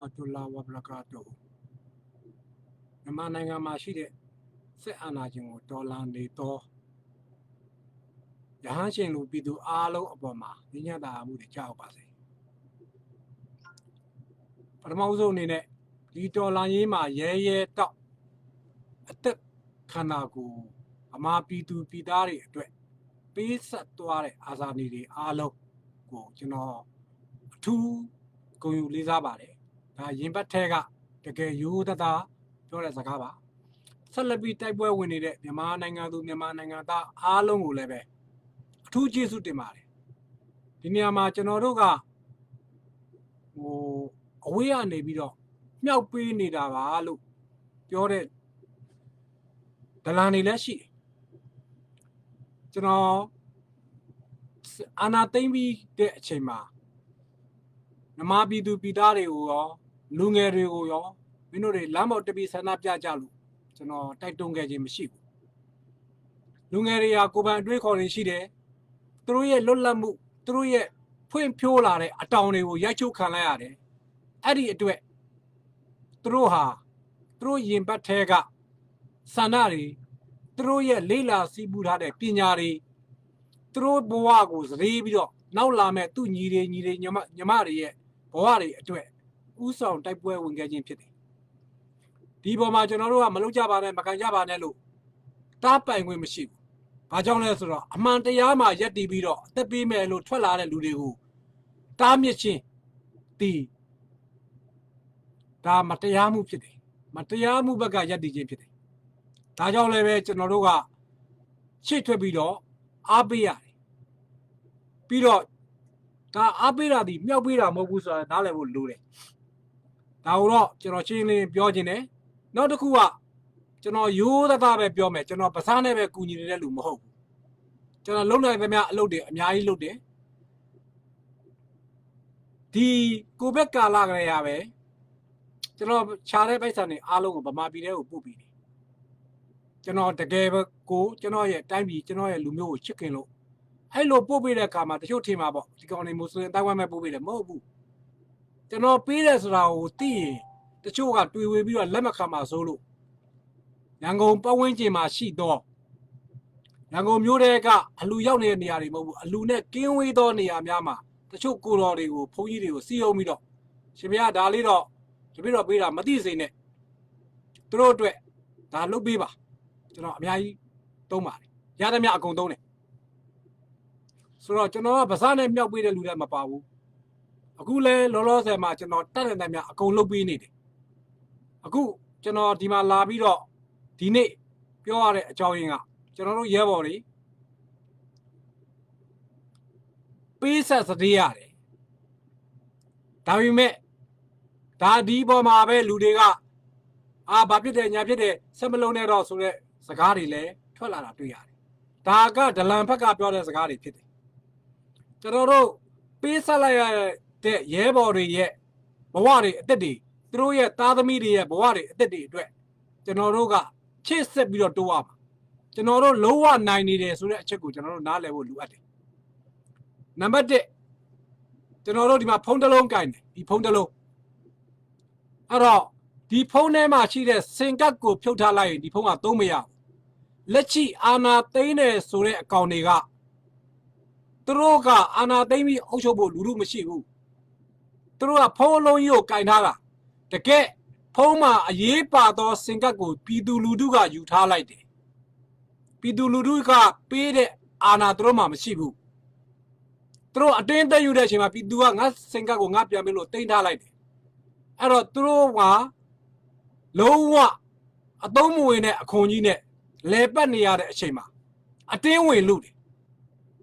rahmatullahi wa barakatuh မြန်မာနိုင်ငံမှာရှိတဲ့စစ်အာဏာရှင်ကိုတော်လှန်နေသောရဟန်းရှင်လူပြည်သူအားလုံးအပေါ်မှာညှဉ်းပန်းမှုတွေကြောက်ပါစေပထမဆုံးအနေနဲ့ဒီတော်လှန်ရေးမှာရဲတောက်အသက်ခန္ဓာကိုယ်အမှားပြည်သူပြည်သားတွေအတွက်ပေးဆက်သွားတဲ့အာဇာနည်တွေအားလုံးကိုကျွန်တော်အထူးဂုဏ်ယူလေးစားပါတယ်ဒါရင်ပတ်ထဲကတကယ်ရိုးသားပြောတဲ့စကားပါဆက်လက်ပြီးတိုက်ပွဲဝင်နေတဲ့မြန်မာနိုင်ငံသူမြန်မာနိုင်ငံသားအားလုံးကိုလည်းပဲအထူးကျေးဇူးတင်ပါတယ်ဒီနေရာမှာကျွန်တော်တို့ကအဝေးကနေပြီးတော့မြောက်ပေးနေတာပါလို့ပြောတဲ့ဒလန်တွေလည်းရှိတယ်ကျွန်တော်အာဏာသိမ်းပြီးတဲ့အချိန်မှာမြန်မာပြည်သူပြည်သားတွေကိုရောလူငယ်တွေကိုရောမင်းတို့တွေလမ်းပေါ်တက်ပြီးဆန္ဒပြကြလို့ကျွန်တော်တိုက်တွန်းခဲ့ခြင်းမရှိဘူးလူငယ်တွေကကိုယ်ပိုင်အတွေးခေါ်နေရှိတယ်သူတို့ရဲ့လွတ်လပ်မှုသူတို့ရဲ့ဖွင့်ဖြိုးလာတဲ့အတောင်တွေကိုရိုက်ချုပ်ခံလိုက်ရတယ်အဲ့ဒီအတွက်သူတို့ရင်ပတ်ထဲကဆန္ဒတွေသူတို့ရဲ့လေးလာစီးပူးထားတဲ့ပညာတွေသူတို့ဘဝကိုစရေးပြီးတော့နောက်လာမဲ့သူ့ညီတွေညီမတွေရဲ့ဘဝတွေအတွက်ဥဆောင်တိုက်ပွဲဝင်ခဲ့ခြင်းဖြစ်တယ်ဒီပေါ်မှာကျွန်တော်တို့ကမလုပ်ကြပါနဲ့မကန်ကြပါနဲ့လို့တားပိုင်ခွင့်မရှိဘူးဘာကြောင့်လဲဆိုတော့အမှန်တရားမှာယက်တည်ပြီးတော့အသက်ပေးမယ်လို့ထွက်လာတဲ့လူတွေကိုတားမြစ်ခြင်းဒီဒါမတရားမှုဖြစ်တယ်မတရားမှုဘက်ကယက်တည်ခြင်းဖြစ်တယ်ဒါကြောင့်လည်းပဲကျွန်တော်တို့ကရှေ့ထွက်ပြီးတော့အားပေးရတယ်ပြီးတော့ဒါအားပေးတာဒီမြောက်ပေးတာမဟုတ်ဘူးဆိုတာနားလည်ဖို့လိုတယ်ဒါကိုတော့ကျွန်တော်ရှင်းလင်းပြောခြင်းတယ်နောက်တစ်ခုကကျွန်တော်ရိုးသားပဲပြောမယ်ကျွန်တော်ပစားနဲ့ပဲကူညီနေတဲ့လူမဟုတ်ဘူးကျွန်တော်လုံနိုင်သမျှအလုပ်တွေအများကြီးလုပ်တယ်ဒီကိုဘက်ကာလကလေးရပဲကျွန်တော်ခြားတဲ့ပိုက်ဆံတွေအားလုံးကိုဗမာပြည်ထဲကိုပို့ပြီးတယ်ကျွန်တော်တကယ်ပဲကိုကျွန်တော်ရဲ့တိုင်းပြည်ကျွန်တော်ရဲ့လူမျိုးကိုချစ်ခင်လို့အဲ့လိုပို့ပေးတဲ့အခါမှာတချို့ထင်မှာပေါ့ဒီကောင်တွေမွတ်စလင်တိုင်းဝမ်မဲ့ပို့ပေးတယ်မဟုတ်ဘူးကျွန်တော်ပေးတယ်ဆိုတာကိုသိရင်တချို့ကတွေ့ဝေပြီးတော့လက်မခံပါစိုးလို့ရန်ကုန်ပတ်ဝန်းကျင်မှာရှိတော့ရန်ကုန်မြို့ထဲကအလူရောက်နေတဲ့နေရာတွေမဟုတ်ဘူးအလူနဲ့ကင်းဝေးသောနေရာများမှာတချို့ကိုတော်တွေကိုဘုန်းကြီးတွေကိုစီးအောင်ပြီးတော့ရှင်ဗျာဒါလေးတော့တပိတော့ပေးတာမသိစေနဲ့သူတို့အတွက်ဒါလုပ်ပေးပါကျွန်တော်အများကြီးသုံးပါတယ်ရသမျှအကုန်သုံးတယ်ဆိုတော့ကျွန်တော်ကဗစားနဲ့မြောက်ပေးတဲ့လူတွေမပါဘူးအခုလဲလောလောဆယ်မှာကျွန်တော်တတ်တဲ့တိုင်များအကုန်လုပ်ပေးနေတယ်အခုကျွန်တော်ဒီမှာလာပြီးတော့ဒီနေ့ပြောရတဲ့အကြောင်းရင်းကကျွန်တော်တို့ရဲဘော်တွေပေးဆက်စတေးရတယ်ဒါပေမဲ့ဒါဒီပေါ်မှာပဲလူတွေကဘာဖြစ်တယ်ညာဖြစ်တယ်ဆက်မလုံးနဲ့တော့ဆိုတဲ့စကားတွေလည်းထွက်လာတာတွေ့ရတယ်ဒါကဒလန်ဘက်ကပြောတဲ့စကားတွေဖြစ်တယ်ကျွန်တော်တို့ပေးဆက်လိုက်ရတဲ့ရဲဘော်တွေရဲ့ဘဝတွေအသက်တွေသူတို့ရဲ့သားသမီးတွေရဲ့ဘဝတွေအသက်တွေအတွက်ကျွန်တော်တို့ကချစ်ဆက်ပြီးတော့တိုးရပါကျွန်တော်တို့လုံးဝနိုင်နေတယ်ဆိုတဲ့အချက်ကိုကျွန်တော်တို့နားလည်ဖို့လိုအပ်တယ်နံပါတ်1ကျွန်တော်တို့ဒီမှာဖုန်းတစ်လုံးကင်တယ်ဒီဖုန်းတစ်လုံးအဲ့တော့ဒီဖုန်းထဲမှာရှိတဲ့စင်ကတ်ကိုဖြုတ်ထားလိုက်ရင်ဒီဖုန်းကသုံးမရဘူးလက်ရှိအာနာသိန်းတယ်ဆိုတဲ့အကောင့်တွေကသူတို့ကအာနာသိန်းပြီးအုပ်ချုပ်ဖို့လူလူမရှိဘူးသူတို့ကဖုန်းအလုံးကြီးကိုကင်ထားတာတကယ်ဖုန်းမှာအရေးပါသောစင်ကတ်ကိုပြည်သူလူထုကယူထားလိုက်တယ်ပြည်သူလူထုကပေးတဲ့အာဏာသူတို့မှမရှိဘူးသူတို့အတင်းသိမ်းယူတဲ့အချိန်မှာပြည်သူကငါစင်ကတ်ကိုငါပြန်ပေးလို့တင်ထားလိုက်တယ်အဲ့တော့သူတို့ကလုံးဝအသုံးမဝင်တဲ့အခွန်ကြီးနဲ့လဲပတ်နေရတဲ့အချိန်မှာအတင်းဝင်လို့တယ်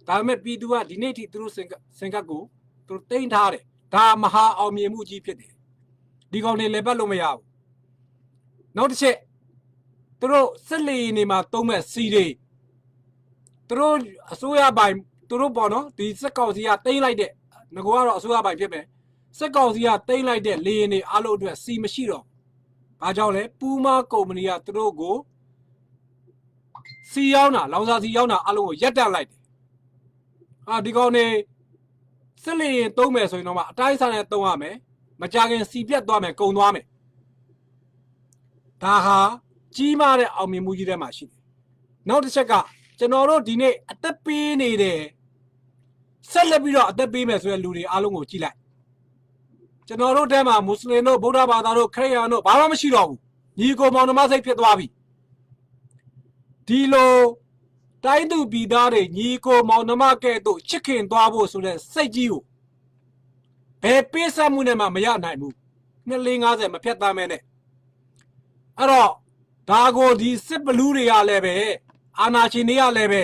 ဒါပေမဲ့ပြည်သူကဒီနေ့ထိသူတို့စင်ကတ်ကိုသူတို့တင်ထားတယ်ဒါမဟာအောင်မြင်မှုကြီးဖြစ်တယ်ဒီကောင်တွေလဲပတ်လို့မရဘူးနောက်တစ်ချက်သူတို့စစ်လီနေမှာသုံးမဲ့စီတွေသူတို့အစိုးရပိုင်သူတို့ပေါ့နော်ဒီစက်ကောင်စီကတိမ့်လိုက်တဲ့ငကောကတော့အစိုးရပိုင်ဖြစ်မယ်စက်ကောင်စီကတိမ့်လိုက်တဲ့လေရင်တွေအားလုံးအတွက်စီမရှိတော့ဘာကြောင့်လဲပူးမာကုမ္ပဏီကသူတို့ကိုစီရောက်တာလောင်စာစီရောက်တာအားလုံးကိုရက်တက်လိုက်တယ်ဒီကောင်တွေစစ်လီရင်သုံးမယ်ဆိုရင်တော့မှအတိုင်းစားနဲ့သုံးရမယ်မ ကြာခင်စီပြတ်သွားမယ်ကုံသွားမယ်ဒါဟာကြီးမားတဲ့အောင်မြင်မှုကြီးထဲမှာရှိတယ်နောက်တစ်ချက်ကကျွန်တော်တို့ဒီနေ့အသက်ပေးနေတယ်ဆက်လက်ပြီးတော့အသက်ပေးမယ်ဆိုတဲ့လူတွေအားလုံးကိုကြည့်လိုက်ကျွန်တော်တို့တဲမှာမွတ်စလင်တို့ဗုဒ္ဓဘာသာတို့ခရစ်ယာန်တို့ဘာမှမရှိတော့ဘူးညီကိုမောင်နှမစိတ်ဖြစ်သွားပြီဒီလိုတိုင်းသူပြည်သားတွေညီကိုမောင်နှမကဲ့သို့ချစ်ခင်သွားဖို့ဆိုတဲ့စိတ်ကြီးကိုဘယ်ပေးဆက်မှုနဲ့မှမရနိုင်ဘူး250မဖြတ်သားမဲနဲ့အဲ့တော့ဒါကိုဒီစစ်ဘလူးတွေကလည်းပဲအာနာရှင်တွေကလည်းပဲ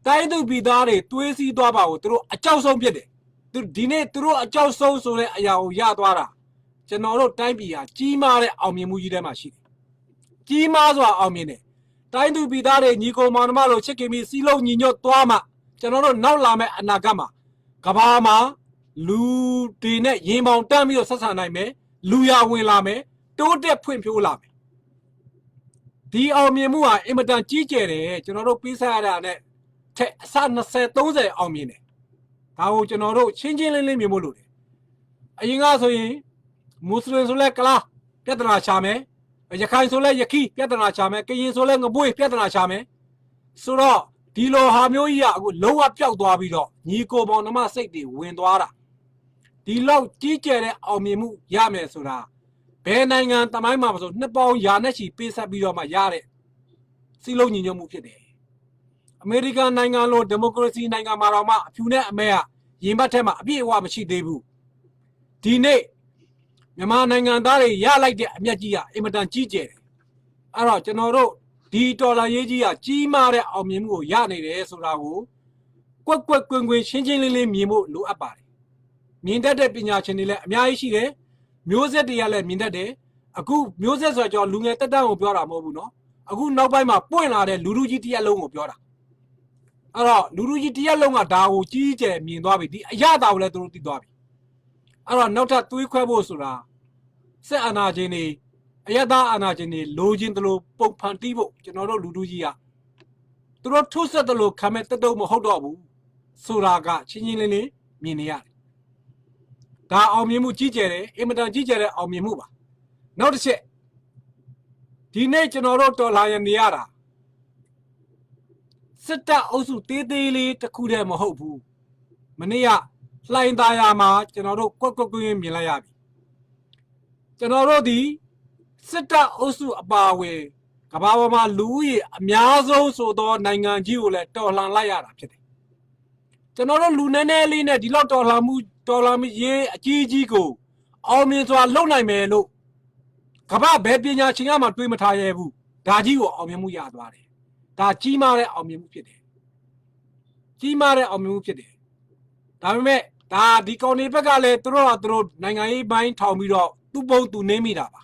တိုင်းသူပြည်သားတွေတွေးစီးသွားပါကိုသူတို့အကြောက်ဆုံးဖြစ်တယ်သူဒီနေ့သူတို့အကြောက်ဆုံးဆိုတဲ့အရာကိုရသွားတာကျွန်တော်တို့တိုင်းပြည်ဟာကြီးမားတဲ့အောင်မြင်မှုကြီးထဲမှာရှိတယ်ကြီးမားစွာအောင်မြင်တယ်တိုင်းသူပြည်သားတွေညီကိုမောင်နှမတို့ချစ်ခင်ပြီးစီးလုံးညီညွတ်သွားမှကျွန်တော်တို့နောက်လာမယ့်အနာဂတ်မှာကဘာမှာလူတွေနဲ့ရင်ပေါင်တန်းပြီးတော့ဆက်ဆံနိုင်မယ်လူရဝင်လာမယ်တိုးတက်ဖွံ့ဖြိုးလာမယ်ဒီအောင်မြင်မှုဟာအင်မတန်ကြီးကျယ်တယ်ကျွန်တော်တို့ပေးဆက်ရတာနဲ့ထက်အစ20 30အောင်မြင်တယ်ဒါကိုကျွန်တော်တို့ချင်းချင်းလင်းလင်းမြင်ဖို့လိုတယ်အရင်ကဆိုရင်မွတ်စလင်ဆိုလဲကလားပြဿနာချမယ်ရခိုင်ဆိုလဲရခိပြဿနာချမယ်ကရင်ဆိုလဲငပွေးပြဿနာချမယ်ဆိုတော့ဒီလိုဟာမျိုးကြီးကအခုလုံးဝပျောက်သွားပြီးတော့ညီကိုပေါင်းနှမစိတ်တွေဝင်သွားတာဒီလောက်ကြီးကျယ်တဲ့အောင်မြင်မှုရမယ်ဆိုတာဘယ်နိုင်ငံတမိုင်းမှာမဆိုနှစ်ပေါင်းရာနဲ့ချီပေးဆက်ပြီးတော့မှရတဲ့စီလုံးညီညွတ်မှုဖြစ်တယ်အမေရိကန်နိုင်ငံလိုဒီမိုကရေစီနိုင်ငံမှာတော့မှအဖြူနဲ့အမဲကရင်ဘတ်ထဲမှာအပြည့်အဝမရှိသေးဘူးဒီနေ့မြန်မာနိုင်ငံသားတွေရလိုက်တဲ့အမျက်ကြီးကအင်မတန်ကြီးကျယ်တယ်အဲ့တော့ကျွန်တော်တို့ဒီတော်လာရေးကြီးကကြီးမားတဲ့အောင်မြင်မှုကိုရနေတယ်ဆိုတာကိုကွက်ကွက်ကွင်းကွင်းရှင်းရှင်းလင်းလင်းမြင်ဖို့လိုအပ်ပါတယ်မြင်တတ်တဲ့ပညာရှင်တွေလည်းအများကြီးရှိတယ်မျိုးဆက်တွေကလည်းမြင်တတ်တယ်အခုမျိုးဆက်ဆိုတော့လူငယ်တက်တန်းကိုပြောတာမဟုတ်ဘူးနော်အခုနောက်ပိုင်းမှာပွင့်လာတဲ့လူလူကြီးတစ်ရက်လုံးကိုပြောတာအဲ့တော့လူလူကြီးတစ်ရက်လုံးကဒါကိုကြီးကျယ်မြင်သွားပြီဒီအရသာကိုလည်းသူတို့သိသွားပြီအဲ့တော့နောက်ထပ်သွေးခွဲဖို့ဆိုတာစစ်အာဏာရှင်တွေအယက်သားအာဏာရှင်တွေလိုချင်တယ်လို့ပုံဖန်တီးဖို့ကျွန်တော်တို့လူလူကြီးကသူတို့ထုဆက်တယ်လို့ခံမဲ့တက်တော့မဟုတ်တော့ဘူးဆိုတာကချင်းချင်းလင်းလင်းမြင်နေရတယ်ဒါအောင်မြင်မှုကြီးကျယ်တယ်အင်မတန်ကြီးကျယ်တဲ့အောင်မြင်မှုပါနောက်တစ်ချက်ဒီနေ့ကျွန်တော်တို့တော်လာရနေရတာစစ်တပ်အုပ်စုတေးသေးလေးတစ်ခုတည်းမဟုတ်ဘူးမနေ့ကလှိုင်သာယာမှာကျွန်တော်တို့ကွက်ကွက်ကွင်းမြင်လိုက်ရပြီကျွန်တော်တို့ဒီစစ်တပ်အုပ်စုအပါအဝင်ကမ္ဘာပေါ်မှာလူဦးရေအများဆုံးဆိုသောနိုင်ငံကြီးကိုလည်းတော်လှန်လိုက်ရတာဖြစ်တယ်ကျွန်တော်တို့လူနည်းနည်းလေးနဲ့ဒီလောက်တော်လှန်မှုရေးအကြီးကြီးကိုအောင်မြင်စွာလုပ်နိုင်မယ်လို့ကမ္ဘာဘယ်ပညာရှင်ကမှတွေးမထားရဘူးဒါကြီးကိုအောင်မြင်မှုရသွားတယ်ဒါကြီးမားတဲ့အောင်မြင်မှုဖြစ်တယ်ကြီးမားတဲ့အောင်မြင်မှုဖြစ်တယ်ဒါပေမဲ့ဒါဒီကောင်တွေဘက်ကလည်းသူတို့နိုင်ငံရေးပိုင်းထောင်ပြီးတော့သူ့ပုံသူနေမိတာပါ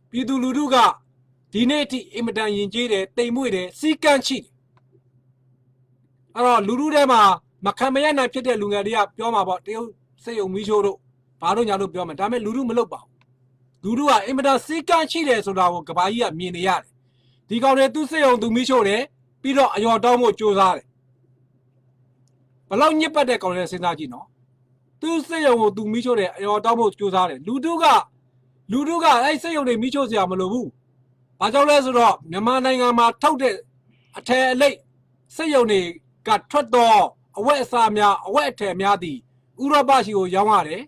ပြည်သူလူထုကဒီနေ့အထိအင်မတန်ယဉ်ကျေးတယ်တိမ်မွေ့တယ်စီကန့်ချိတယ်အဲ့တော့လူထုထဲမှာမခံမရနိုင်ဖြစ်တဲ့လူငယ်တွေကပြောမှာပေါ့တရုတ်စိတ်ယုံမီးချိုးတို့ဘာလို့ညာလို့ပြောမှာဒါပေမဲ့လူထုမလုပ်ပါဘူးလူထုကအင်မတန်စီကန့်ချိတယ်ဆိုတာကိုကဘာကြီးကမြင်နေရတယ်ဒီကောင်တွေသူ့စိတ်ယုံသူမီးချိုးတယ်ပြီးတော့အယော်တောင်းဖို့ကြိုးစားတယ်ဘလောက်ညစ်ပတ်တဲ့ကောင်တွေစဉ်းစားကြည့်နော်သူ့စိတ်ယုံကိုသူမီးချိုးတယ်အယော်တောင်းဖို့ကြိုးစားတယ်လူထုကအဲ့စိတ်ယုံတွေမီးချိုးစရာမလိုဘူးဘာကြောင့်လဲဆိုတော့မြန်မာနိုင်ငံမှာထုတ်တဲ့အထည်အလိပ်စိတ်ယုံတွေကထွက်တော့အဝက်အစားများအဝက်အထည်များသည်ဥရောပရှိကိုရောင်းရတယ်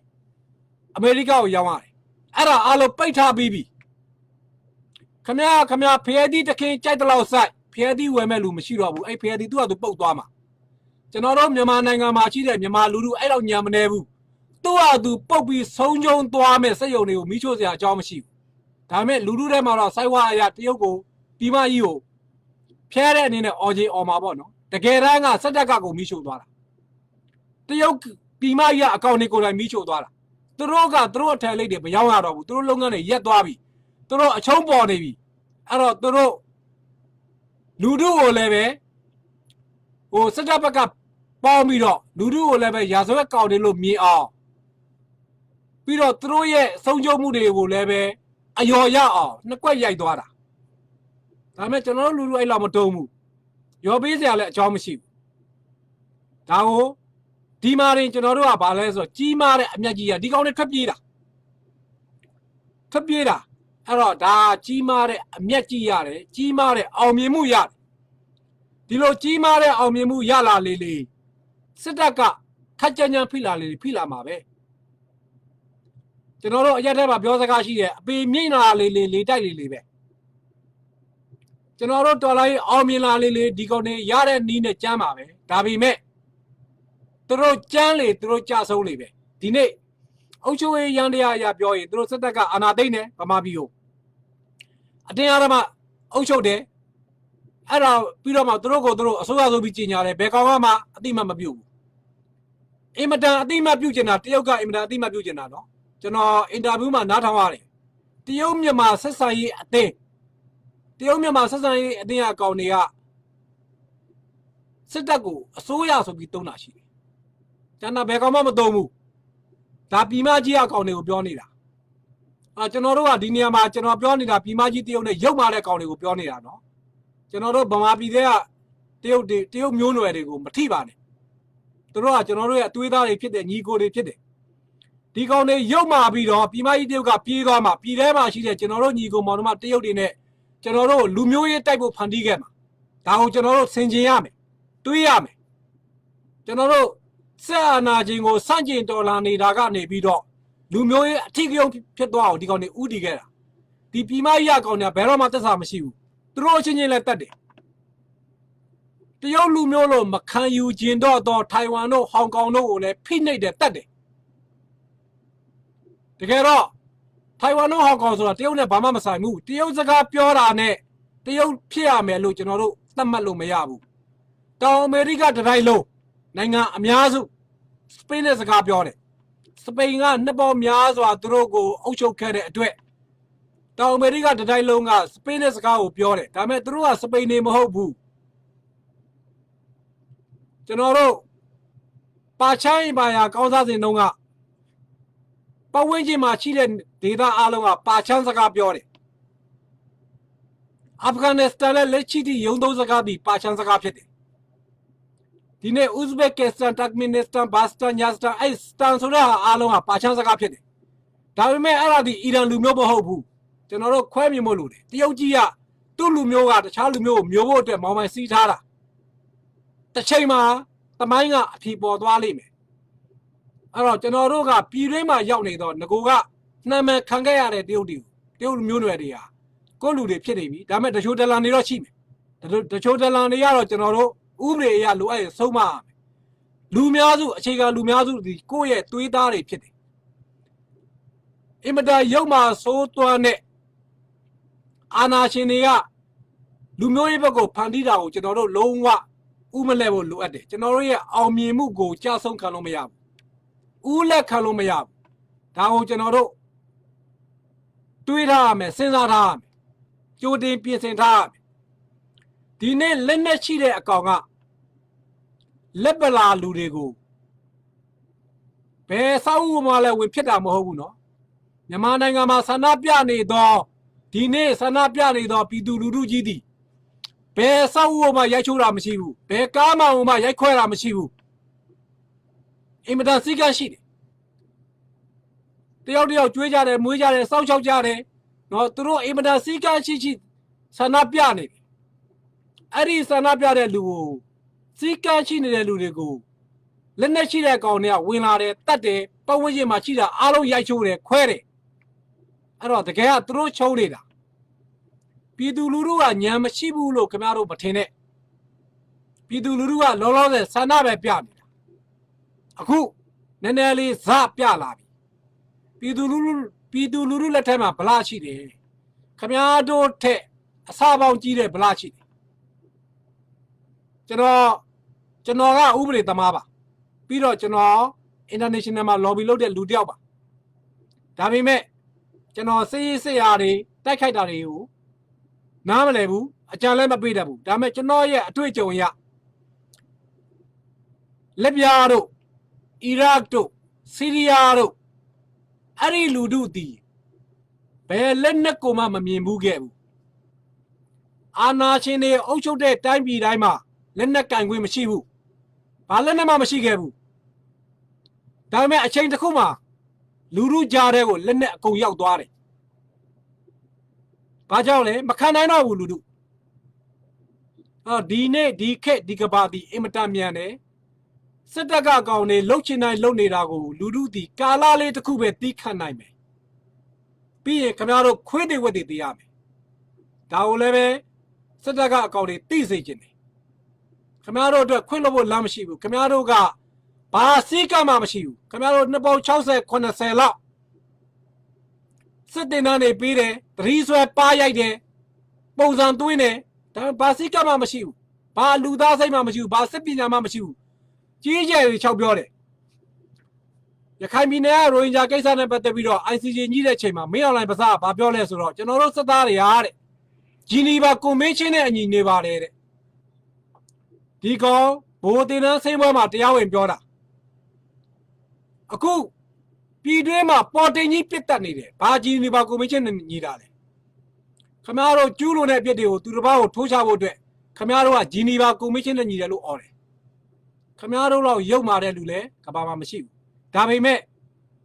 အမေရိကကိုရောင်းရတယ်အဲ့ဒါအားလုံးပိတ်ထားပြီးပြီခမရဖျဲသီးတခင်ကြိုက်တလောက်စိုက်ဖျဲသီးဝယ်မဲ့လူမရှိတော့ဘူးအဲ့ဖျဲသီးသူ့ဟာသူပုတ်သွားမှာကျွန်တော်တို့မြန်မာနိုင်ငံမှာရှိတဲ့မြန်မာလူထုအဲ့တော့ညံမနေဘူးသူ့ဟာသူပုတ်ပြီးဆုံးကျုံသွားမဲ့စက်ယုံတွေကိုမီးချို့စရာအကြောင်းမရှိဘူးဒါပေမဲ့လူထုထဲမှာတော့စိုက်ဝါအရာတရုတ်ကိုဒီမကြီးကိုဖျဲတဲ့အနေနဲ့အော်ကြီးအော်မှာပေါ့နော်တကယ်တမ်းကစက်တက်ကကိုမီးချို့သွားတာတရုတ်ဒီမကြီးကအကောင့်တွေကိုယ်တိုင်မီးချို့သွားတာသူတို့အထည်လိပ်တွေမရောင်းရတော့ဘူးသူတို့လုပ်ငန်းတွေရက်သွားပြီသူတို့အချုံးပေါ်နေပြီအဲ့တော့သူတို့လူထုကိုလည်းပဲစက်တက်ဘက်ကပေါင်းပြီးတော့လူထုကိုလည်းပဲရာဇဝတ်ကောင်တွေလို့မြင်အောင်ပြီးတော့သူတို့ရဲ့ဆုံးရှုံးမှုတွေကိုလည်းပဲအယော်ရအောင်နှစ်ကွက်ရိုက်သွားတာဒါပေမဲ့ကျွန်တော်တို့လူထုအဲ့လောက်မတုံးဘူးရောပေးစရာလည်းအကြောင်းမရှိဘူးဒါကို ဒီမှာရင်ကျွန်တော်တို့ကဘာလဲဆိုတော့ကြီးမားတဲ့အမြတ်ကြီးကဒီကောင်နဲ့ထွက်ပြေးတာအဲ့တော့ဒါကြီးမားတဲ့အမြတ်ကြီးရတယ်ကြီးမားတဲ့အောင်မြင်မှုရတယ်ဒီလိုကြီးမားတဲ့အောင်မြင်မှုရလာလေစစ်တပ်ကခက်ကြမ်းကြမ်းဖိလာမှာပဲကျွန်တော်တို့အရက်ထဲမှာပြောစကားရှိတယ်အပေမြိတ်လာလေတိုက်လေပဲကျွန်တော်တို့တော်လိုက်အောင်မြင်လာလေဒီကောင်တွေရတဲ့နီးနဲ့ကြမ်းပါပဲဒါပေမဲ့သူတို့ကြမ်းလေသူတို့ကြဆုံးလေပဲဒီနေ့အုပ်ချုပ်ရေးရန်တရားအရာပြောရင်သူတို့စစ်တပ်ကအာဏာသိမ်းတယ်ဗမာပြည်ကိုအတင်းအဓမ္မအုပ်ချုပ်တယ်အဲ့တော့ပြီးတော့မှသူတို့ကိုသူတို့အစိုးရဆိုပြီးကြီးညာတယ်ဘယ်ကောင်မှအတိမမပြုတ်ဘူးအင်မတန်အတိမပြုတ်ကျင်တာတရုတ်ကအင်မတန်အတိမပြုတ်ကျင်တာနော်ကျွန်တော်အင်တာဗျူးမှာနားထောင်ရတယ်တရုတ်မြန်မာဆက်ဆံရေးအသင်းအကောင်တွေကစစ်တပ်ကိုအစိုးရဆိုပြီးတုံးတာရှိတယ်ကျန်တာဘယ်ကောင်မှမတုံးဘူးဒါပြည်မကြီးအကောင်တွေကိုပြောနေတာကျွန်တော်တို့ကဒီနေရာမှာကျွန်တော်ပြောနေတာပြည်မကြီးတရုတ်နဲ့ရုပ်မာတဲ့ကောင်တွေကိုပြောနေတာနော်ကျွန်တော်တို့ဗမာပြည်တွေကတရုတ်မျိုးနွယ်တွေကိုမထိပါနဲ့သူတို့ကကျွန်တော်တို့ရဲ့အသွေးသားတွေဖြစ်တဲ့ညီကိုတွေဖြစ်တယ်ဒီကောင်တွေရုပ်မာပြီးတော့ပြည်မကြီးတရုတ်ကပြေးသွားမှာပြည်ထဲမှာရှိတဲ့ကျွန်တော်တို့ညီကိုမောင်တို့တရုတ်တွေနဲ့ကျွန်တော်တို့လူမျိုးရေးတိုက်ဖို့ဖန်တီးခဲ့မှာဒါကိုကျွန်တော်တို့ဆင်ခြင်ရမယ်တွေးရမယ်ကျွန်တော်တို့ဆက်အာဏာရှင်ကိုစန့်ကျင်တော်လှန်နေတာကနေပြီးတော့လူမျိုးရေးအထီးကယုံဖြစ်သွားအောင်ဒီကောင်တွေဥတီခဲ့တာဒီပြည်မကြီးကောင်တွေကဘယ်တော့မှသက်သာမရှိဘူးသူတို့အချင်းချင်းလည်းတတ်တယ်တရုတ်လူမျိုးလို့မခံယူခြင်းတော့ထိုင်ဝမ်တို့ဟောင်ကောင်တို့ကိုလည်းဖိနှိပ်တယ်တတ်တယ်တကယ်တော့ထိုင်ဝမ်တို့ဟောင်ကောင်ဆိုတာတရုတ်နဲ့ဘာမှမဆိုင်ဘူးတရုတ်စကားပြောတာနဲ့တရုတ်ဖြစ်ရမယ်လို့ကျွန်တော်တို့သတ်မှတ်လို့မရဘူးတောင်အမေရိကတတိုင်းလုံးနိုင်ငံအများစုစပိန်နဲ့စကားပြောတယ်စပိန်ကနှစ်ပေါင်းများစွာသူတို့ကိုအုပ်ချုပ်ခဲ့တဲ့အတွက်တောင်အမေရိကတတိုင်းလုံးကစပိန်နဲ့စကားကိုပြောတယ်ဒါပေမဲ့သူတို့ကစပိန်နေမဟုတ်ဘူးကျွန်တော်တို့ပါချိုင်းပါရကောင်းစားစဉ်တုန်းကပတ်ဝန်းကျင်မှာရှိတဲ့ဒေသအားလုံးကပါချမ်းစကားပြောတယ်အာဖဂန်နစ္စတန်နဲ့လက်ရှိသည့်ရုံးသုံးစကားပြီးပါချမ်းစကားဖြစ်တယ်ဒီနေ့ဥဇဘက်ကစ္စတန်တာကမင်နစ္စတန်ဘာစတန်ညာစတန်အဲ့စတန်ဆိုတာအားလုံးကပါချမ်းစကားဖြစ်တယ်ဒါပေမဲ့အဲ့ဒါဒီအီရန်လူမျိုးမဟုတ်ဘူးကျွန်တော်တို့ခွဲမြင်ဖို့လိုတယ်တရုတ်ကြီးကသူ့လူမျိုးကတခြားလူမျိုးကိုမျိုးဖို့အတွက်မောင်မိုင်စီးထားတာတစ်ချိန်မှာသမိုင်းကအဖြေပေါ်သွားလိမ့်မယ်အဲ့တော့ကျွန်တော်တို့ကပြည်တွင်းမှာရောက်နေတော့ငကိုကနှမ်းမဲ့ခံခဲ့ရတဲ့တရုတ်လူမျိုးနွယ်တွေဟာကိုယ့်လူတွေဖြစ်နေပြီဒါပေမဲ့တချို့ဒလန်တွေတော့ရှိမယ်တချို့ဒလန်တွေကတော့ကျွန်တော်တို့ဥပဒေအရလိုအပ်ရင်ဆုံးမရမယ်လူများစုအခြေခံလူများစုဒီကိုယ့်ရဲ့သွေးသားတွေဖြစ်တယ်အင်မတန်ရုပ်မာဆိုးသွမ်းတဲ့အာဏာရှင်တွေကလူမျိုးရေးဘက်ကိုဖန်တီးတာကိုကျွန်တော်တို့လုံးဝဥမလဲဖို့လိုအပ်တယ်ကျွန်တော်တို့ရဲ့အောင်မြင်မှုကိုကြားဆုံးခံလို့မရဘူးဥလက်ခံလို့မရဘူးဒါကိုကျွန်တော်တို့တွေးထားရမယ်စဉ်းစားထားရမယ်ကြိုတင်ပြင်ဆင်ထားရမယ်ဒီနေ့လက်နဲ့ရှိတဲ့အကောင်ကလက်ပလာလူတွေကိုဘယ်ဆောက်ဦးမှလည်းဝင်ဖြစ်တာမဟုတ်ဘူးနော်မြန်မာနိုင်ငံမှာဆန္ဒပြနေတော့ဒီနေ့ဆန္ဒပြနေတော့ပြည်သူလူထုကြီးသည်ဘယ်ဆောက်ဦးမှရိုက်ချိုးတာမရှိဘူးဘယ်ကားမှရိုက်ခွဲတာမရှိဘူးအင်မတန်စိတ်ကရှိတယ်တယောက်ကျွေးကြတယ်မွေးကြတယ်စောက်ချောက်ကြတယ်နော်သူတို့အင်မတန်စိတ်ကရှိဆန္ဒပြနေတယ်အဲ့ဒီဆန္ဒပြတဲ့လူကိုစိတ်ကရှိနေတဲ့လူတွေကိုလက်နဲ့ရှိတဲ့ကောင်တွေကဝင်လာတယ်တတ်တယ်ပတ်ဝန်းကျင်မှာရှိတာအားလုံးရိုက်ချိုးတယ်ခွဲတယ်အဲ့တော့တကယ်ကသူတို့ချုံးနေတာပြည်သူလူထုကညံမရှိဘူးလို့ခင်ဗျားတို့မထင်နဲ့ပြည်သူလူထုကလောလောဆယ်ဆန္ဒပဲပြနေတာအခုနည်းနည်းလေးဇပြလာပြီပြည်သူလူထုလက်ထက်မှာဗလာရှိတယ်ခင်ဗျားတို့ထက်အစပေါင်းကြီးတဲ့ဗလာရှိတယ်ကျွန်တော်ကဥပဒေသမားပါပြီးတော့ကျွန်တော် international မှာ lobby လုပ်တဲ့လူတစ်ယောက်ပါဒါပေမဲ့ကျွန်တော်စစ်ရာတွေတိုက်ခိုက်တာတွေကိုနားမလည်ဘူးအကြံလည်းမပေးတတ်ဘူးဒါပေမဲ့ကျွန်တော်ရဲ့အတွေ့အကြုံအရလက်ပြားတို့အီရတ်တို့ဆီးရီးယားတို့အဲ့ဒီလူတို့ဒီဘယ်လက်နက်ကိုမှမမြင်ဘူးခဲ့ဘူးအာနာရှင်တွေအုပ်ချုပ်တဲ့တိုင်းပြည်တိုင်းမှာလက်နက်ကင်ခွင့်မရှိဘူးဘာလက်နက်မှမရှိခဲ့ဘူး ဒါပေမဲ့အချိန်တစ်ခုမှာလူလူကြားတဲ့ကိုလက်နဲ့အကုန်ရောက်သွားတယ်ဘာကြောင့်လဲမခံနိုင်တော့ဘူးလူလူဒီနေ့ဒီခက်ဒီကဘာဒီအင်မတန်မြန်တယ်စစ်တပ်ကအကောင်တွေလှုပ်ချင်တိုင်းလှုပ်နေတာကိုလူလူဒီကာလာလေးတစ်ခုပဲတီးခတ်နိုင်မယ်ပြီးရင်ခင်ဗျားတို့ခွေးတွေဝက်တွေတီးရမယ်ဒါကိုလည်းပဲစစ်တပ်ကအကောင်တွေတီးစေချင်တယ်ခင်ဗျားတို့အတွက်ခွင့်လို့ဖို့လမ်းမရှိဘူးခင်ဗျားတို့ကဘာစီးကမှမရှိဘူးခင်ဗျားတို့နှစ်ပေါင်း60 80လောက်စစ်တင်တန်းနေပြီးတယ်သတိဆွဲပါရိုက်တယ်ပုံစံသွင်းတယ်ဒါဘာစီးကမှမရှိဘူးဘာလူသားစိတ်မှမရှိဘူးဘာစစ်ပညာမှမရှိဘူးကြီးကျယ်တွေ၆ပြောတယ်ရခိုင်ပြည်နယ်ကရိုဟင်ဂျာကိစ္စနဲ့ပတ်သက်ပြီးတော့ ICJ ကြီးတဲ့အချိန်မှာမင်းအွန်လိုင်းပါစာဘာပြောလဲဆိုတော့ကျွန်တော်တို့စစ်သားတွေဟာတဲ့ဂျီနီဗာကွန်ဗင်းရှင်းနဲ့အညီနေပါတယ်တဲ့ဒီကောင်ဘိုးတင်တန်းစိမ့်ပွဲမှာတရားဝင်ပြောတာအခုပြည်တွင်းမှာပေါ်တင်ကြီးပြစ်တက်နေတယ်ဘာဂျီနီဗာကွန်ဗင်းရှင်းနဲ့ညီတာလဲခမရတို့ကျူးလွန်တဲ့အပြစ်တွေကိုသူတစ်ပါးကိုထိုးချဖို့အတွက်ခမရတို့ကဂျီနီဗာကွန်ဗင်းရှင်းနဲ့ညီတယ်လို့អော်တယ်ခမရတို့တော့ရုပ်မာတဲ့လူလဲကဘာမှမရှိဘူးဒါပေမဲ့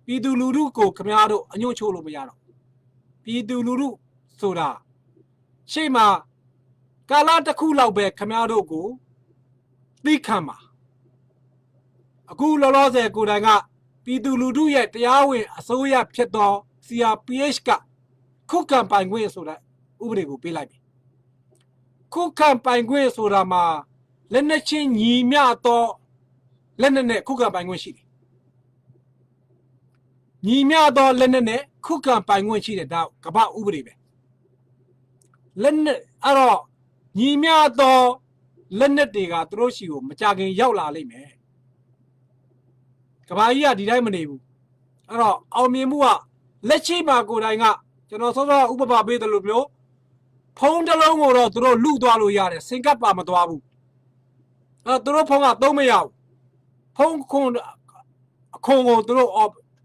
ပြည်သူလူထုကိုခမရတို့အညွန့်ချိုးလို့မရတော့ပြည်သူလူထုဆိုတာရှေ့မှာကာလတစ်ခုလောက်ပဲခမရတို့ကိုသိခံပါအခုလောလောဆယ်ကိုယ်တိုင်ကပြည်သူလူထုရဲ့တရားဝင်အစိုးရဖြစ်သော CRPH ကခုခံပိုင်ခွင့်ဆိုတဲ့ဥပဒေကိုပေးလိုက်ပြီခုခံပိုင်ခွင့်ဆိုတာမှာလက်နက်ချင်းညီမျှသောလက်နက်နဲ့ခုခံပိုင်ခွင့်ရှိတယ်ညီမျှသောလက်နက်နဲ့ခုခံပိုင်ခွင့်ရှိတယ်ဒါကမ္ဘာဥပဒေပဲလက်နက်အဲ့တော့ညီမျှသောလက်နက်တွေကသူတို့ရှိကိုမကြခင်ရောက်လာလိမ့်မယ်ကမ္ဘာကြီးကဒီတိုင်းမနေဘူးအဲ့တော့အောင်မြင်မှုကလက်ရှိမှာကိုယ်တိုင်ကကျွန်တော်စောစောဥပမာပေးတယ်လို့မျိုးဖုံးတစ်လုံးကိုတော့သူတို့လူသွားလို့ရတယ်စင်ကပ်ပါမသွားဘူးအဲ့သူတို့ဖုံးကသုံးမရဘူးဖုံးခွန်အခွန်ကိုသူတို့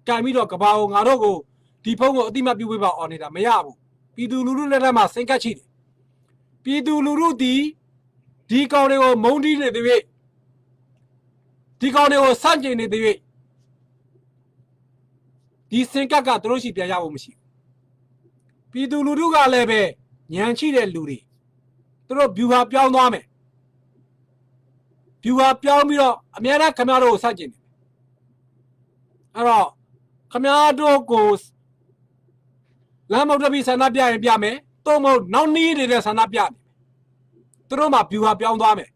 ကင်ပြီးတော့ကဘာကိုငါတို့ကိုဒီဖုံးကိုအတိမတ်ပြုပေးပါအော်နေတာမရဘူးပြည်သူလူထုလက်ထက်မှာစင်ကပ်ချိတယ်ပြည်သူလူထုဒီကောင်တွေကိုမုန်းတီးနေတဲ့၍ဒီကောင်တွေကိုစန့်ကျင်နေတဲ့၍ဒီစင်ကပ်ကသူတို့ရှိပြန်ရဖို့မရှိဘူးပြည်သူလူထုကလည်းပဲညံချိတဲ့လူတွေသူတို့ဗျူဟာပြောင်းသွားမယ်ဗျူဟာပြောင်းပြီးတော့အများအားခမရတို့ကိုစန့်ကျင်တယ်အဲ့တော့ခမရတို့ကိုလမ်းမောက်တပိဆန္ဒပြရင်ပြမယ်တော့မဟုတ်နောက်နီးနေတဲ့ဆန္ဒပြတယ်သူတို့မှဗျူဟာပြောင်းသွားမယ်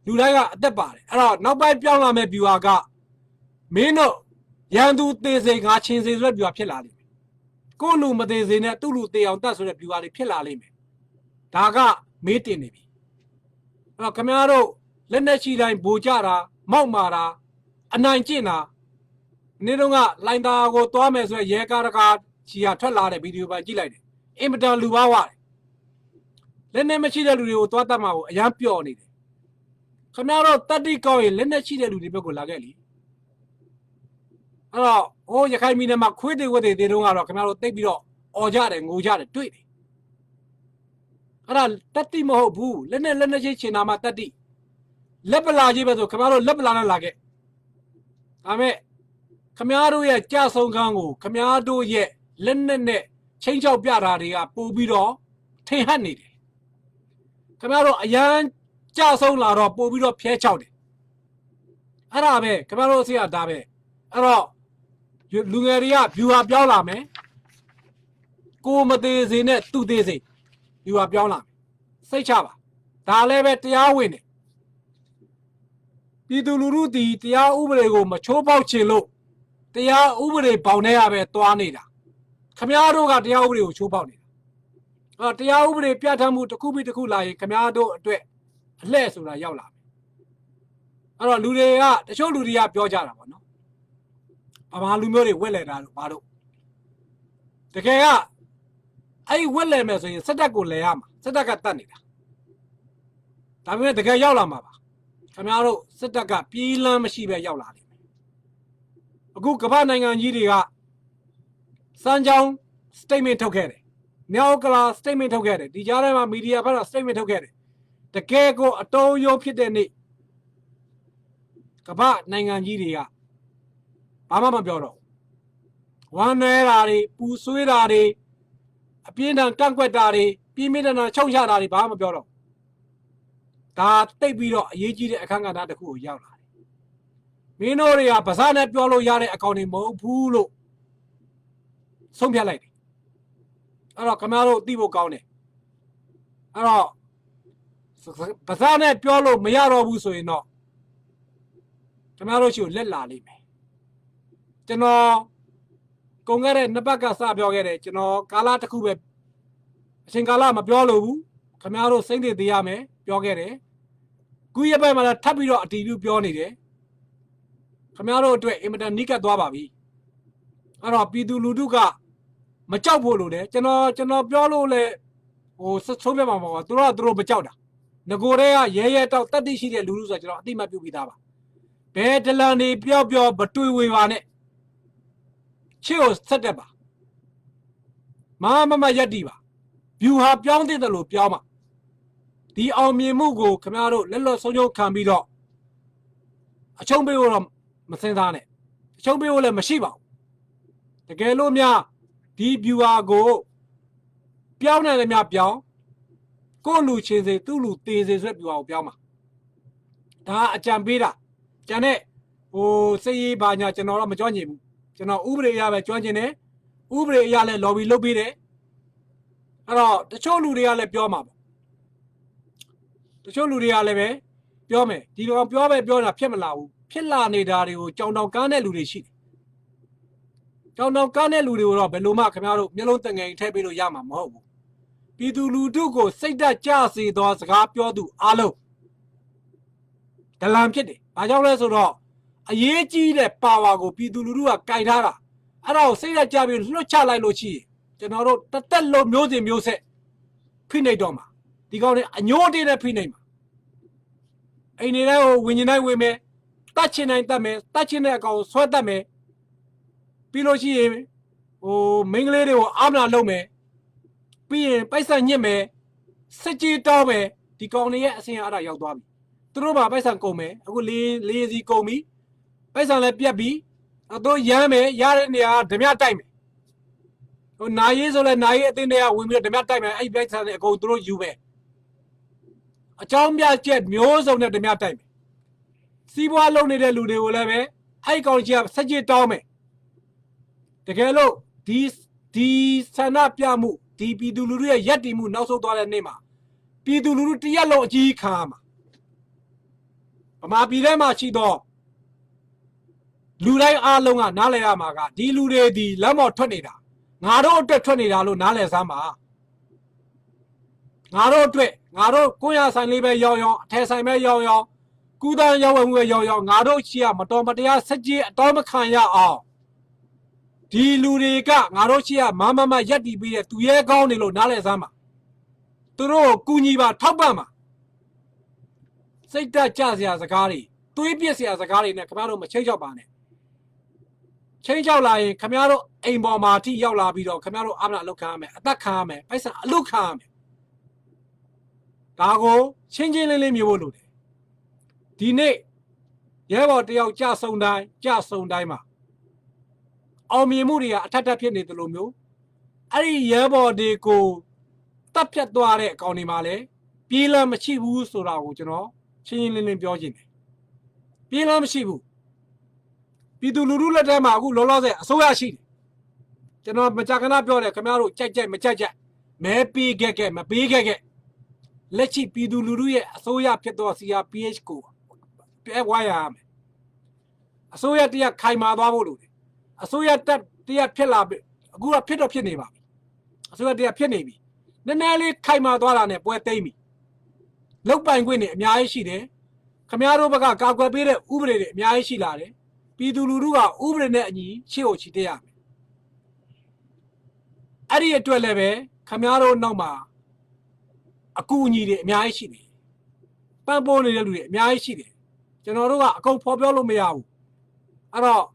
လူတိုင်းကအသက်ပါတယ်အဲ့တော့နောက်ပိုင်းပြောင်းလာမယ့်ဗျူဟာကမင်းတို့ရန်သူသေးစိန်ငါချင်းစိန်ဆိုတဲ့ဗျူဟာဖြစ်လာလိမ့်မယ်ကိုလူမသေးစိန်နဲ့သူ့လူသေးအောင်တတ်ဆိုတဲ့ဗျူဟာတွေဖြစ်လာလိမ့်မယ်ဒါကမေးတင်နေပြီအဲ့တော့ခမရတို့လက်နဲ့ချီတိုင်းဗိုလ်ကြတာမောက်မာတာအနိုင်ကျင့်တာနေ့တုန်းကလိုင်တာကိုသွားမယ်ဆိုရရဲကားတကားချီဟာထွက်လာတဲ့ဗီဒီယိုပိုင်းကြည့်လိုက်တယ်အင်မတန်လူပါဝတယ်လက်နဲ့မရှိတဲ့လူတွေကိုသွားတတ်မှာကိုအရန်ပျော့နေတယ်ခင်ဗျားတို့တတိကောင်းရင်လက်နဲ့ရှိတဲ့လူတွေဘက်ကိုလာခဲ့လीအဲ့တော့ဟိုရခိုင်ပြည်နယ်မှာခွေးတွေဝက်တွေတေတုန်းကတော့ခင်ဗျားတို့တိတ်ပြီးတော့អော်ကြတယ်ငိုကြတယ်တွေ့တယ်အဲ့ဒါတတိမဟုတ်ဘူးလက်နဲ့ချင်းချင်တာမှတတိလက်ပလာကြီးပဲဆိုခင်ဗျားတို့လက်ပလာနဲ့လာခဲ့ဒါမဲ့ခင်ဗျားတို့ရဲ့ကြဆုံခန်းကိုခင်ဗျားတို့ရဲ့လက်နဲ့ချင်းချောက်ပြတာတွေကပို့ပြီးတော့ထင်ဟပ်နေတယ်ခင်ဗျားတို့အရန်ကြဆုံးလာတော့ပို့ပြီးတော့ဖျဲချောက်တယ်အဲ့ဒါပဲခင်ဗျားတို့အစီအဒါပဲအဲ့တော့လူငယ်တွေကဗျူဟာပြောင်းလာမယ်ကိုမသေးစေနဲ့သူ့သေးစေဗျူဟာပြောင်းလာမယ်စိတ်ချပါဒါလည်းပဲတရားဝင်တယ်ပြည်သူလူထုတီတရားဥပဒေကိုမချိုးပေါက်ချင်လို့တရားဥပဒေပေါင်ထဲရပဲသွားနေတာခင်ဗျားတို့ကတရားဥပဒေကိုချိုးပေါက်နေတာတရားဥပဒေပြဋ္ဌာန်းမှုတစ်ခုပြီးတစ်ခုလာရင်ခင်ဗျားတို့အတွက်အလှဲ့ဆိုတာရောက်လာမယ်အဲ့တော့လူတွေကတချို့လူတွေကပြောကြတာပေါ့နော်ဗမာလူမျိုးတွေဝက်လဲတာတို့ဘာတို့တကယ်ကအဲ့ဝက်လဲမယ်ဆိုရင်စက်တက်ကိုလဲရမှာစက်တက်ကတတ်နေတာဒါပေမဲ့တကယ်ရောက်လာမှာပါခင်ဗျားတို့စက်တက်ကပြေးလမ်းမရှိပဲရောက်လာတယ်အခုကမ္ဘာနိုင်ငံကြီးတွေကစမ်းချောင်း statement ထုတ်ခဲ့တယ်မြောက်ကလာ statement ထုတ်ခဲ့တယ်ဒီကြားထဲမှာမီဒီယာဘက်က statement ထုတ်ခဲ့တယ်တကယ်ကိုအတော်ရိုးဖြစ်တဲ့နေ့ကမ္ဘာနိုင်ငံကြီးတွေက ဘာမှမပြောတော့ဝမ်းနေတာတွေပူဆွေးတာတွေအပြင်းထန်ကန့်ကွက်တာတွေပြင်းပြင်းထန်ထန်ချုပ်ချတာတွေဘာမှမပြောတော့ဒါတိတ်ပြီးတော့အရေးကြီးတဲ့အခန်းကဏ္ဍတစ်ခုကိုရောက်လာတယ်မင်းတို့တွေကဗစားနဲ့ပြောလို့ရတဲ့အကောင်တွေမဟုတ်ဘူးလို့ဆုံးဖြတ်လိုက်တယ်အဲ့တော့ခင်ဗျားတို့သိဖို့ကောင်းတယ်အဲ့တော့ဗစားနဲ့ပြောလို့မရတော့ဘူးဆိုရင်တော့ခင်ဗျားတို့ရှိကိုလက်လာလိမ့်မယ်ကျွန်တော်ကုန်ခဲ့တဲ့နှစ်ပတ်ကစပြောခဲ့တယ်ကျွန်တော်ကာလတစ်ခုပဲအချိန်ကာလမပြောလို့ဘူးခင်ဗျားတို့စိတ်တွေသိရမယ်ပြောခဲ့တယ်ခုရပိုင်းမှာလည်းထပ်ပြီးတော့အတီးပြုပြောနေတယ်ခင်ဗျားတို့အတွက်အင်မတန်နိကတ်သွားပါပြီအဲ့တော့ပြည်သူလူထုကမကြောက်ဖို့လို့တယ်ကျွန်တော်ပြောလို့လေဟိုဆုံးပြမှာမဟုတ်ဘူးသူတို့မကြောက်တာငကိုတဲ့ကရဲတောက်တတ်သိရှိတဲ့လူလူဆိုကျွန်တော်အတိမတ်ပြုပြီးသားပါဘယ်ဒလန်နေပြောဘတွေ့ဝေပါနဲ့ချစ်ကိုဆက်တက်ပါမရက်တီပါဗျူဟာပြောင်းတဲ့တယ်လို့ပြောင်းပါဒီအောင်မြင်မှုကိုခင်ဗျားတို့လက်လွတ်ဆုံးရှုံးခံပြီးတော့အချုံးပေးလို့တော့မစင်စားနဲ့အချုံးပေးလို့လည်းမရှိပါဘူးတကယ်လို့များဒီဗျူဟာကိုပြောင်းနိုင်တယ်များပြောင်းကိုလူချင်းစေသူ့လူတေစေဆိုတဲ့ဗျူဟာကိုပြောင်းပါဒါအကြံပေးတာကြံတဲ့ဟိုစိတ်ရေးပါညာကျွန်တော်တော့မကြွညင်ဘူးကျွန်တော်ဥပဒေအရပဲကြွညင်တယ်ဥပဒေအရလည်း lobby လုပ်ပေးတယ်အဲ့တော့တချို့လူတွေကလည်းပြောမှာပေါ့တချို့လူတွေကလည်းပဲပြောမယ်ဒီတော့ပြောတာဖြစ်မလာဘူးဖြစ်လာနေတာတွေကိုကြောင်တောင်ကန်းတဲ့လူတွေရှိတယ်ကြောင်တောင်ကန်းတဲ့လူတွေကိုတော့ဘယ်လိုမှခင်ဗျားတို့မျက်လုံးတငယ်ထည့်ပေးလို့ရမှာမဟုတ်ဘူးပြည်သူလူထုကိုစိတ်ဓာတ်ကျစေသောစကားပြောသူအားလုံးဒလန်ဖြစ်တယ်ဘာကြောင့်လဲဆိုတော့အရေးကြီးတဲ့ပါဝါကိုပြည်သူလူထုကကင်ထားတာအဲ့ဒါကိုစိတ်ဓာတ်ကျပြီးလွှတ်ချလိုက်လို့ရှိရင်ကျွန်တော်တို့တသက်လုံးမျိုးစဉ်မျိုးဆက်ဖိနှိပ်တော့မှာဒီကောင်တွေအညိုးတင်းနဲ့ဖိနှိပ်မှာအိမ်နေတဲ့ဟိုဝิญဉ်တိုင်းဝင်မယ်တတ်ချင်တိုင်းတတ်မယ်တတ်ချင်တဲ့အကောင်ဆွဲတတ်မယ်ပြီးလို့ရှိရင်ဟိုမိန်းကလေးတွေကိုအာမနာလုပ်မယ်ပြီးရင်ပိုက်ဆံညစ်မယ်စစ်ကြေးတောင်းမယ်ဒီကောင်တွေရဲ့အဆင်အားတာရောက်သွားပြီသူတို့မှာပိုက်ဆံကုန်မယ်အခုလေးစီကုန်ပြီပိုက်ဆံလည်းပြတ်ပြီအတော့ရမ်းမယ်ရတဲ့နေရာဓမြတိုက်မယ်ဟိုနာရေးဆိုလဲနာရေးအတင်းတွေကဝင်ပြီးတော့ဓမြတိုက်မယ်အဲ့ပိုက်ဆံတွေအကုန်သူတို့ယူမယ်အကြောင်းပြချက်မျိုးစုံနဲ့ဓမြတိုက်မယ်စီးပွားလုပ်နေတဲ့လူတွေကိုလည်းပဲအဲ့ကောင်ကြီးကစစ်ကြေးတောင်းမယ်တကယ်လို့ဒီဆန္ဒပြမှုဒီပြည်သူလူထုရဲ့ရက်တည်မှုနောက်ဆုံးသွားတဲ့နေ့မှာပြည်သူလူထုတရက်လုံးအကြီးခံရမှာဗမာပြည်ထဲမှာရှိတော့လူတိုင်းအားလုံးကနားလည်ရမှာကဒီလူတွေဒီလမ်းပေါ်ထွက်နေတာငါတို့အတွက်ထွက်နေတာလို့နားလည်စမ်းပါငါတို့အတွက်ငါတို့ကိုရဆိုင်လေးပဲရောက်အထယ်ဆိုင်ပဲရောက်ကူးတန်းရောက်ဝင်မှုပဲရောက်ငါတို့ရှိရမတော်မတရားစက်ကြီးအတော်မခံရအောင်ဒီလူတွေကငါတို့ရှိရမရက်တီးပြီးတဲ့သူရဲကောင်းနေလို့နားလည်စမ်းပါသူတို့ကူညီပါထောက်ပံ့ပါစိတ်တက်ကြစရာစကားတွေတွေးပြစ်စရာစကားတွေနဲ့ခင်ဗျားတို့မချိတ်ချောက်ပါနဲ့ချိတ်ချောက်လာရင်ခင်ဗျားတို့အိမ်ပေါ်မှာအထိရောက်လာပြီးတော့ခင်ဗျားတို့အာမနာအလုတ်ခံရမယ်အသက်ခံရမယ်ပိုက်ဆံအလုတ်ခံရမယ်ဒါကိုချင်းချင်းလေးမြင်ဖို့လိုတယ်ဒီနေ့ရဲဘော်တယောက်ကြဆုံတိုင်းမှာအောင်မြင်မှုတွေကအထက်ထပ်ဖြစ်နေတယ်လို့မျိုးအဲ့ဒီရဲဘော်တွေကိုတပ်ဖြတ်သွားတဲ့အကောင်တွေမှာလည်းပြေးလမ်းမရှိဘူးဆိုတာကိုကျွန်တော်ချင်းချင်းလင်းပြောချင်တယ်ပြေးလမ်းမရှိဘူးပြည်သူလူထုလက်ထဲမှာအခုလောလောဆယ်အစိုးရရှိတယ်ကျွန်တော်မကြာခဏပြောတယ်ခင်ဗျားတို့ကြိုက်မကြိုက်မဲပေးခဲ့မပေးခဲ့လက်ရှိပြည်သူလူထုရဲ့အစိုးရဖြစ်တော့ CRPH ကိုပြဲဝါရမယ်အစိုးရတရားခိုင်မာသွားဖို့လိုတယ်အစိုးရတက်တရားဖြစ်လာပြီအခုကဖြစ်တော့ဖြစ်နေပါပြီအစိုးရတရားဖြစ်နေပြီနည်းနည်းလေးခိုင်မာသွားတာနဲ့ပွဲသိမ့်ပြီလုတ်ပိုင်ခွင့်တွေအများကြီးရှိတယ်ခမည်းတော်ဘက်ကကာကွယ်ပေးတဲ့ဥပဒေတွေအများကြီးရှိလာတယ်ပြည်သူလူထုကဥပဒေနဲ့အညီရှေ့ကိုချီတက်ရမယ်အဲ့ဒီအတွက်လည်းပဲခမည်းတော်နောက်မှာအကူအညီတွေအများကြီးရှိတယ်ပံ့ပိုးနေတဲ့လူတွေအများကြီးရှိတယ်ကျွန်တော်တို့ကအကုန်ဖော်ပြောလို့မရဘူးအဲ့တော့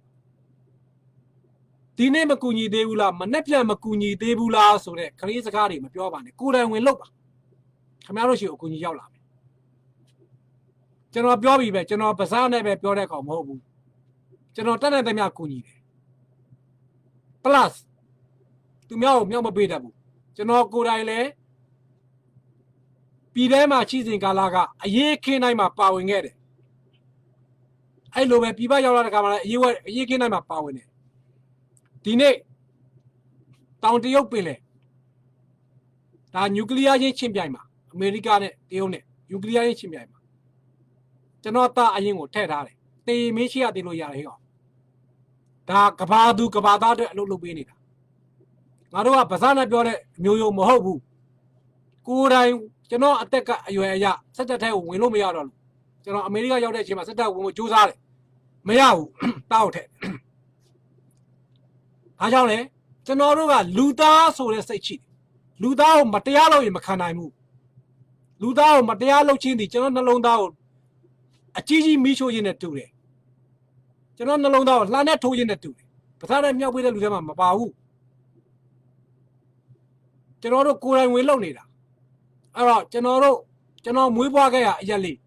ဒီနေ့မကူညီသေးဘူးလားမနဲ့ပြန်မကူညီသေးဘူးလားဆိုတဲ့ခရီးစကားတွေမပြောပါနဲ့ကိုယ်တိုင်ဝင်လုပ်ပါခင်ဗျားတို့ရှိကိုအကူအညီရောက်လာမယ်ကျွန်တော်ပြောပြီပဲကျွန်တော်ပါးစားနဲ့ပဲပြောတဲ့ကောင်မဟုတ်ဘူး ကျွန်တော်တက်တဲ့မြကူညီတယ် plus သူများကိုမြောက်မပေးတတ်ဘူးကျွန်တော်ကိုယ်တိုင်လည်းပြည်ထဲမှာရှိစဉ်ကာလကအရေးခင်းတိုင်းမှာပါဝင်ခဲ့တယ်အဲ့လိုပဲပြည်ပရောက်လာတဲ့ခါမှာလည်းအရေးခင်းတိုင်းမှာပါဝင်တယ်ဒီနေ့တောင်တရုတ်ပင်လေဒါနျူကလ িয়ার ချင်းချင်းပြိုင်မှာအမေရိကနဲ့တရုတ်နဲ့နျူကလ িয়ার ချင်းပြိုင်မှာကျွန်တော်သားအရင်ကိုထည့်ထားတယ်တေမင်းရှိရသေးလို့ရတယ်ဟဲ့ကောင်ဒါကဘာသူကဘာသားအတွက်အလုပ်လုပ်ပေးနေတာငါတို့ကဗဇာနဲ့ပြောတဲ့မျိုးရိုးမဟုတ်ဘူးကိုယ်တိုင်ကျွန်တော်အသက်ကအရွယ်အရစက်တက်ထဲကိုဝင်လို့မရတော့ဘူးကျွန်တော်အမေရိကရောက်တဲ့အချိန်မှာစက်တက်ဝင်ဖို့ကြိုးစားတယ်မရဘူးတောက်ထက်အားကြောင့်လေကျွန်တော်တို့ကလူသားဆိုတဲ့စိတ်ရှိတယ်လူသားကိုမတရားလုပ်ရင်မခံနိုင်ဘူးလူသားကိုမတရားလုပ်ခြင်းဒီကျွန်တော်နှလုံးသားကိုအကြီးကြီးမီးရှို့ခြင်းနဲ့တူတယ်ကျွန်တော်နှလုံးသားကိုလှမ်းနဲ့ထိုးခြင်းနဲ့တူတယ်ပထမနဲ့မြောက်ပေးတဲ့လူတွေမှာမပါဘူးကျွန်တော်တို့ကိုယ်တိုင်ဝင်လုပ်နေတာအဲ့တော့ကျွန်တော်မွေးဖွားခဲ့ရအရက်လေး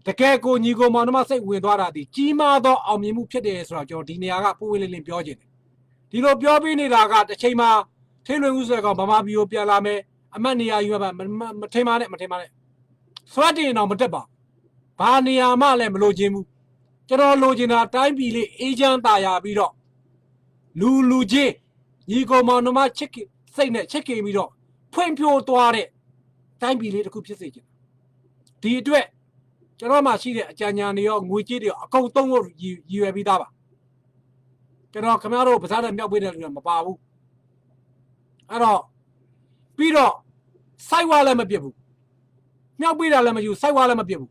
တကယ်ကိုညီကိုမောင်နှမစိတ်ဝင်သွားတာဒီကြီးမားသောအောင်မြင်မှုဖြစ်တယ်ဆိုတော့ကျွန်တော်ဒီနေရာကပိုးဝေးလေးလေးပြောခြင်းတယ်ဒီလိုပြောပြီးနေတာကတစ်ချိန်မှာထိလွင်ဦးဆွဲကောင်ဗမာပြည်ကိုပြန်လာမယ်အမတ်နေရာယူရပါမထင်ပါနဲ့ဆွတ်တင်တော့မတက်ပါဘာနေရာမှလည်းမလိုချင်ဘူးကျွန်တော်လိုချင်တာတိုင်းပြည်လေးအေးချမ်းသာယာပြီးတော့လူချင်းညီကိုမောင်နှမချစ်စိတ်နဲ့ချစ်ခင်ပြီးတော့ဖွင့်ဖြိုးသွားတဲ့တိုင်းပြည်လေးတစ်ခုဖြစ်စေချင်ဒီအတွက်ကျွန်တော်မှရှိတဲ့အကြံဉာဏ်တွေရောငွေကြေးတွေရောအကုန်သုံးဖို့ရည်ရွယ်ပြီးသားပါကျွန်တော်ခင်ဗျားတို့ဗစားတဲ့မြောက်ပေးတဲ့လူတွေမပါဘူးအဲ့တော့ပြီးတော့စိုက်ဝါလည်းမပြစ်ဘူးမြောက်ပေးတာလည်းမယူစိုက်ဝါလည်းမပြစ်ဘူး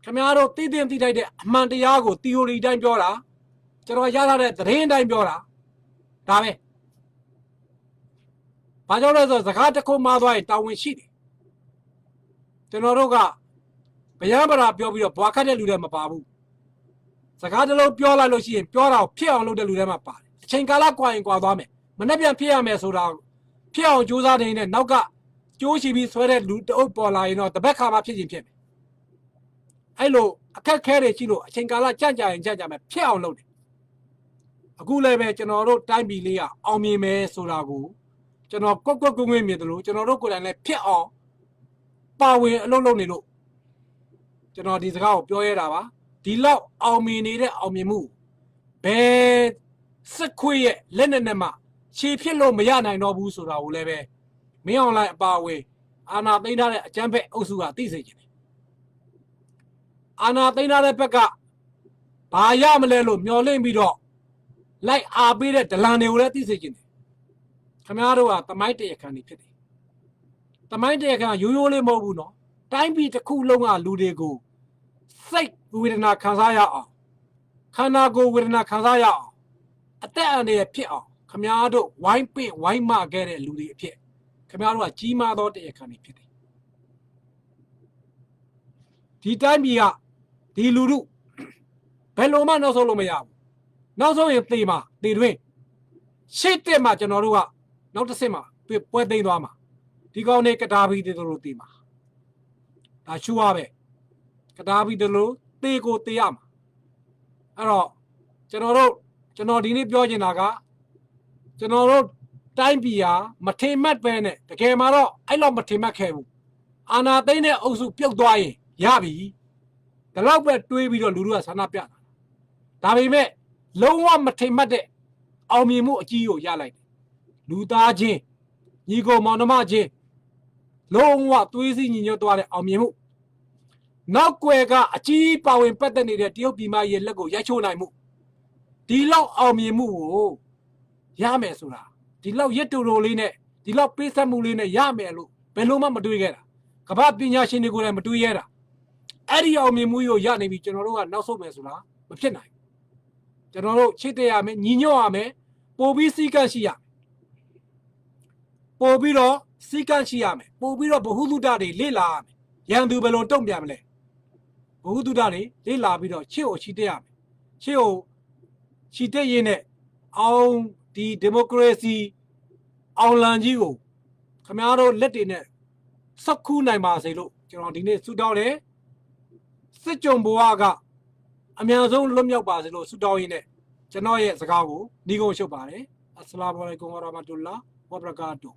ခင်ဗျားတို့သိသိထိုက်တဲ့အမှန်တရားကို theory တိုင်းပြောတာကျွန်တော်ရထားတဲ့သတင်းတိုင်းပြောတာဒါပဲဘာကြောင့်လဲဆိုတော့စကားတစ်ခုမှားသွားရင်တာဝန်ရှိတယ်ကျွန်တော်တို့ကဗျာပရာပြောပြီးတော့ဘွားခတ်တဲ့လူတွေမပါဘူးစကားတစ်လုံးပြောလိုက်လို့ရှိရင်ပြောတာကိုဖြစ်အောင်လုပ်တဲ့လူတွေမှာပါတယ်အချိန်ကာလကွာရင်ကွာသွားမယ်မနေ့ပြန်ဖြစ်ရမယ်ဆိုတာဖြစ်အောင်ကြိုးစားနေတဲ့နောက်ကကြိုးချပြီးဆွဲတဲ့လူတအုပ်ပေါ်လာရင်တော့တပတ်ခါမှဖြစ်ခြင်းဖြစ်မယ်အဲ့လိုအခက်ခဲတွေရှိလို့အချိန်ကာလကြံ့ကြာရင်ကြံ့ကြာမယ်ဖြစ်အောင်လုပ်တယ်အခုလည်းပဲကျွန်တော်တို့တိုင်းပြည်လေးကအောင်မြင်မယ်ဆိုတာကိုကျွန်တော်ကွက်ကွင်းမြင်တယ်လို့ကျွန်တော်တို့ကိုယ်တိုင်လည်းဖြစ်အောင်ပါဝင်အလုပ်လုပ်နေလို့ကျွန်တော်ဒီစကားကိုပြောရတာပါဒီလောက်အောင်မြင်နေတဲ့အောင်မြင်မှုဘယ်စစ်ခွေးရဲ့လက်နဲ့မှခြေဖြစ်လို့မရနိုင်တော့ဘူးဆိုတာကိုလည်းပဲမင်းအောင်လိုက်အပါအဝင်အာနာသိမ်းထားတဲ့အကြမ်းဖက်အုပ်စုကသိစေချင်တယ်အာနာသိမ်းထားတဲ့ဘက်ကဘာရမလဲလို့မျှော်လင့်ပြီးတော့လိုက်အားပေးတဲ့ဒလန်တွေကိုလည်းသိစေချင်တယ်ခင်ဗျားတို့ကသမိုင်းတရခံနေဖြစ်တယ်သမိုင်းတရခံရိုးရိုးလေးမဟုတ်ဘူးနော်တိုင်းပြည်တစ်ခုလုံးကလူတွေကိုစိတ်ဝေဒနာခံစားရအောင်ခန္ဓာကိုယ်ဝေဒနာခံစားရအောင်အသက်အန္တရာယ်ဖြစ်အောင်ခင်ဗျားတို့ဝိုင်းပင့်ဝိုင်းမခဲ့တဲ့လူတွေအဖြစ်ခင်ဗျားတို့ကကြီးမားသောတရားခံတွေဖြစ်တယ်ဒီတိုင်းပြည်ကဒီလူတို့ဘယ်လိုမှနောက်ဆုံးလို့မရဘူးနောက်ဆုံးရင်သေမှာသေတွင်းရှေ့တက်မှာကျွန်တော်တို့ကနောက်တစ်ဆင့်မှာပွဲသိမ်းသွားမှာဒီကောင်တွေကတာဘီတွေတို့သေမှာဒါရှူရပဲကတာဘီတို့လို့သေကိုသေရမှာအဲ့တော့ကျွန်တော်ဒီနေ့ပြောချင်တာကကျွန်တော်တို့တိုင်းပြည်ဟာမထင်မှတ်ပဲနဲ့တကယ်မှာတော့အဲ့လောက်မထင်မှတ်ခဲ့ဘူးအာနာသိန်းတဲ့အုပ်စုပြုတ်သွားရင်ရပြီဒါတော့ပဲတွေးပြီးတော့လူတို့ကဆန္ဒပြတာဒါပေမဲ့လုံးဝမထင်မှတ်တဲ့အောင်မြင်မှုအကြီးကိုရလိုက်တယ်လူသားချင်းညီကိုမောင်နှမချင်းလုံးဝသွေးစည်းညီညွတ်သွားတဲ့အောင်မြင်မှုနောက်ွယ်ကအကြီးပါဝင်ပတ်သက်နေတဲ့တရုတ်ပြည်မရဲ့လက်ကိုရိုက်ချိုးနိုင်မှုဒီလောက်အောင်မြင်မှုကိုရမယ်ဆိုတာဒီလောက်ရစ်တူတိုလေးနဲ့ဒီလောက်ပေးဆက်မှုလေးနဲ့ရမယ်လို့ဘယ်လို့မှမတွေးခဲ့တာကမ္ဘာပညာရှင်တွေကိုလည်းမတွေးရတာအဲ့ဒီအောင်မြင်မှုကိုရနေပြီကျွန်တော်တို့ကနောက်ဆုံးမယ်ဆိုတာမဖြစ်နိုင်ကျွန်တော်တို့ချစ်တဲ့ရမယ်ညီညွတ်ရမယ်ပို့ပြီးစီကန့်ရှိရမယ်ပို့ပြီးတော့စီကန့်ရှိရမယ်ပို့ပြီးတော့ဘ ഹു တုဒ္ဒတွေလေ့လာရမယ်ရန်သူဘယ်လိုတုံ့ပြန်မလဲဘ ഹു တုဒ္ဒတွေလေ့လာပြီးတော့ချစ်ကိုချစ်တဲ့ရမယ်ချစ်ကိုချစ်တဲ့ရင်းနဲ့အောင်ဒီဒီမိုကရေစီအောင်လံကြီးကိုခင်ဗျားတို့လက်တွေနဲ့စောက်ခူးနိုင်ပါစေလို့ကျွန်တော်ဒီနေ့ဆုတောင်းတယ်စစ်ကြုံဘဝက အများဆုံးလွတ်မြောက်ပါစေလို့ဆုတောင်းရင်းနဲ့ကျွန်တော်ရဲ့စကားကိုညီကုန်းရှုပ်ပါတယ်အစ္စလာမ်အလိုင်ကွမ်ဝါရာမတ်တူလာဝဘရကာတူ